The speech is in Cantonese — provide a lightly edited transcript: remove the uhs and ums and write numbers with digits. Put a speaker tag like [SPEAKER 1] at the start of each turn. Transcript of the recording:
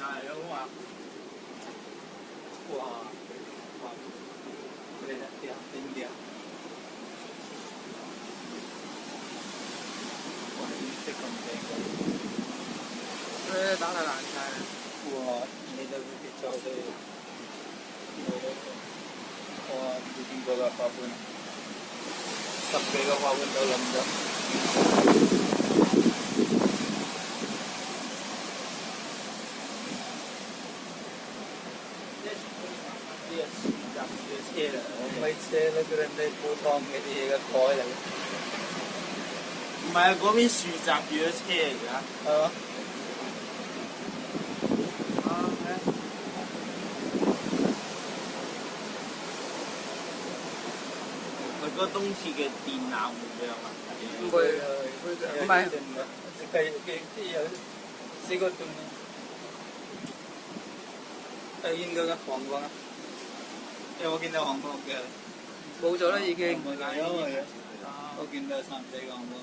[SPEAKER 1] 啊，有話
[SPEAKER 2] 哇，哇，你睇下邊啲啊？哇，啲色咁正嘅。
[SPEAKER 1] 打太難睇啦。
[SPEAKER 2] 哇，你都別做對，哇，唔知邊個嘅花盆，10幾個花盆都冧咗。車啦，唔係車啦，佢哋係鋪檔嘅啲嘢嘅蓋嚟嘅。
[SPEAKER 1] 唔係啊，嗰邊樹閘住咗車嚟㗎。
[SPEAKER 2] 係嘛？
[SPEAKER 1] 佢嗰東鐵嘅電纜會唔會有問題？
[SPEAKER 2] 唔會啊，唔係，只係幾有4個鐘啊。應該嘅黃光啊，有冇見到黃光嘅？
[SPEAKER 3] 冇咗啦已經。
[SPEAKER 2] 冇咗，我見到3、4個黃光。